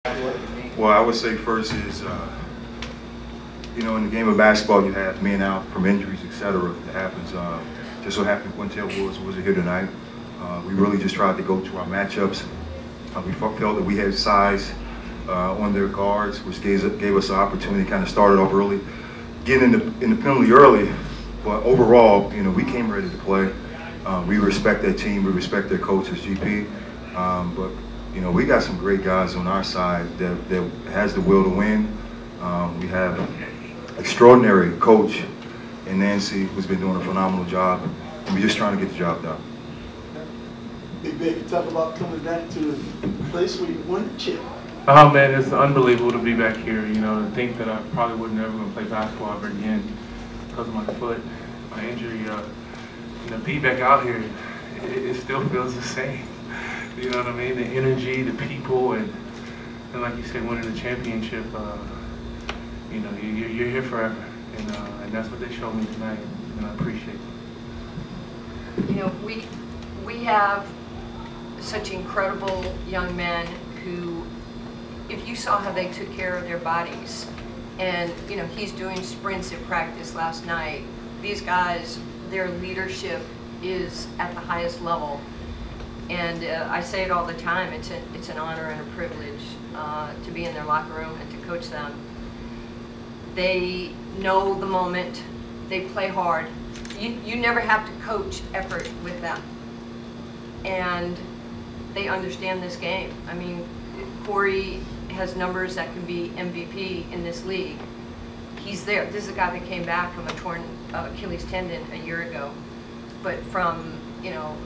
Well, I would say first is, you know, in the game of basketball, you have men out from injuries, etc. That happens. Just so happened Quintel wasn't here tonight. We really just tried to go to our matchups. We felt that we had size on their guards, which gave us an opportunity to kind of start it off early, get in the penalty early. But overall, you know, we came ready to play. We respect that team. We respect their coaches, GP. But you know, we got some great guys on our side that has the will to win. We have an extraordinary coach in Nancy who's been doing a phenomenal job, and we're just trying to get the job done. Big Big, talk about coming back to a place where you won the chip. Oh man, it's unbelievable to be back here. You know, to think that I probably would never going to play basketball ever again because of my foot, my injury. You know, be back out here, it still feels the same. You know what I mean? The energy, the people, and like you said, winning the championship. You know, you're here forever, and that's what they showed me tonight, and I appreciate it. You know, we have such incredible young men who, if you saw how they took care of their bodies, and you know, he's doing sprints at practice last night. These guys, their leadership is at the highest level. And I say it all the time, it's an honor and a privilege to be in their locker room and to coach them. They know the moment, they play hard. You never have to coach effort with them. And they understand this game. I mean, Corey has numbers that can be MVP in this league. He's there. This is a guy that came back from a torn Achilles tendon a year ago. But from, you know,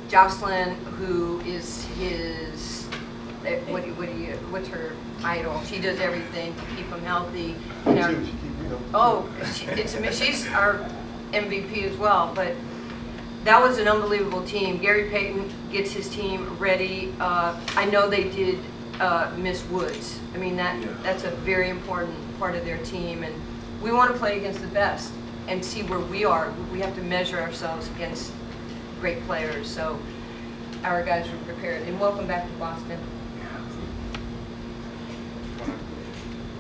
Jocelyn, who is his, what's her title? She does everything to keep him healthy. You know, she's our MVP as well. But that was an unbelievable team. Gary Payton gets his team ready. I know they did miss Woods. I mean, that's a very important part of their team, and we want to play against the best and see where we are. We have to measure ourselves against great players, so our guys were prepared. And welcome back to Boston.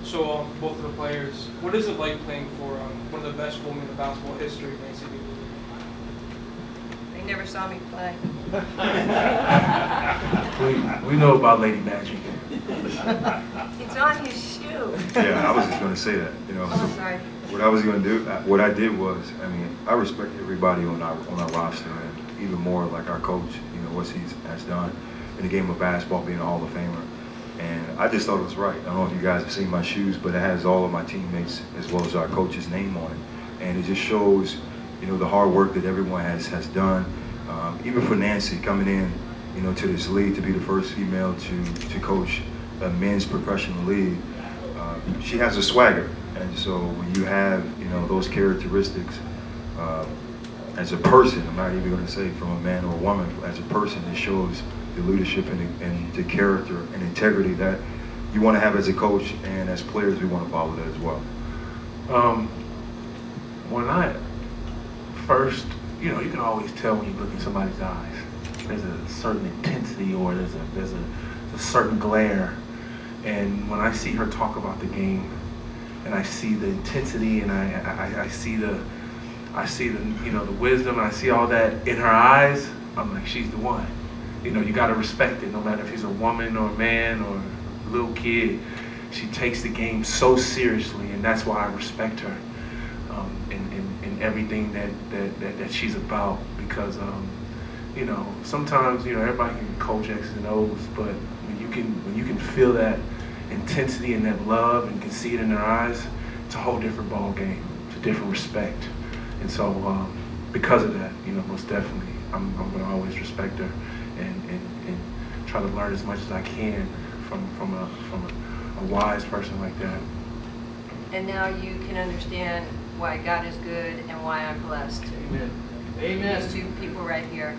So both of the players, what is it like playing for one of the best women in basketball history, Nancy? They never saw me play. we know about Lady Magic. It's on his shoe. Yeah, I was just going to say that. You know, oh, sorry. What I was going to do, what I did was, I mean, I respect everybody on our roster, and even more like our coach. You know what he has done in the game of basketball, being a Hall of Famer. And I just thought it was right. I don't know if you guys have seen my shoes, but it has all of my teammates as well as our coach's name on it, and it just shows, you know, the hard work that everyone has done. Even for Nancy coming in, you know, to this league to be the first female to coach a men's professional league, she has a swagger, and so when you have, you know, those characteristics as a person, I'm not even going to say from a man or a woman, as a person, it shows the leadership and the character and integrity that you want to have as a coach, and as players we want to follow that as well. When I first, you know, you can always tell when you look in somebody's eyes. There's a certain intensity, or there's a certain glare. And when I see her talk about the game, and I see the intensity, and I see the you know, the wisdom, and I see all that in her eyes, I'm like, she's the one. You know, you got to respect it, no matter if she's a woman or a man or a little kid. She takes the game so seriously, and that's why I respect her in everything that she's about. Because you know, sometimes, you know, everybody can coach X's and O's, but when you can feel that intensity and that love, and can see it in their eyes, it's a whole different ball game. It's a different respect. And so because of that, you know, most definitely, I'm going to always respect her and try to learn as much as I can from a wise person like that. And now you can understand why God is good and why I'm blessed. Amen. Amen. These two people right here.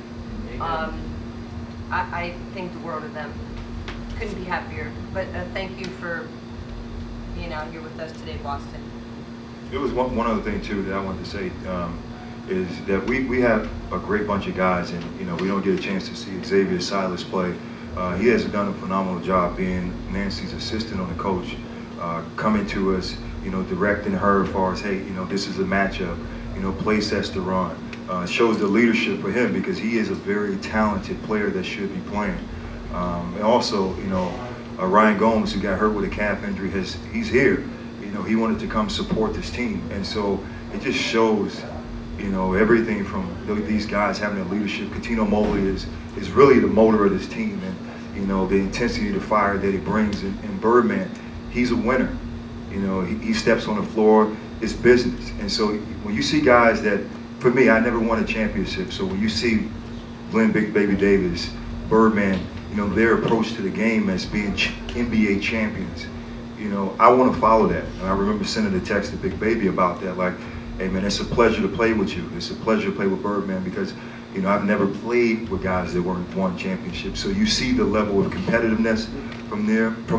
I think the world of them. Couldn't be happier. But thank you for being out here with us today, Boston. It was one other thing too that I wanted to say, is that we have a great bunch of guys, and you know, we don't get a chance to see Xavier Silas play He has done a phenomenal job being Nancy's assistant on the coach, coming to us, you know, directing her as far as, hey, you know, this is a matchup, you know, play sets to run. Shows the leadership for him because he is a very talented player that should be playing. And also, you know, Ryan Gomes, who got hurt with a calf injury, he's here. You know, he wanted to come support this team, and so it just shows, you know, everything from these guys having the leadership. Coutinho Mobley is really the motor of this team, and you know, the intensity, the fire that he brings. And Birdman, he's a winner. You know, he steps on the floor, it's business. And so when you see guys that, for me, I never won a championship. So when you see Glenn Big Baby Davis, Birdman, you know, their approach to the game as being NBA champions, you know, I want to follow that. And I remember sending a text to Big Baby about that, like, hey man, it's a pleasure to play with you. It's a pleasure to play with Birdman because, you know, I've never played with guys that weren't won championships. So you see the level of competitiveness from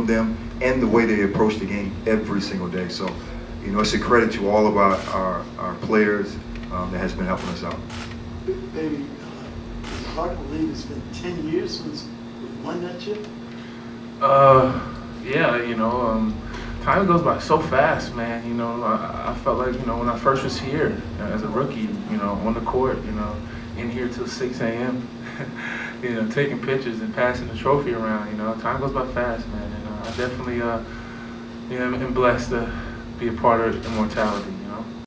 them, and the way they approach the game every single day. So, you know, it's a credit to all of our players that has been helping us out. Baby, it's hard to believe it's been 10 years since we won that chip. Yeah, you know, time goes by so fast, man. You know, I felt like, you know, when I first was here as a rookie, you know, on the court, you know, in here till 6 a.m., you know, taking pictures and passing the trophy around, you know, time goes by fast, man. And I definitely, you know, am blessed to be a part of immortality.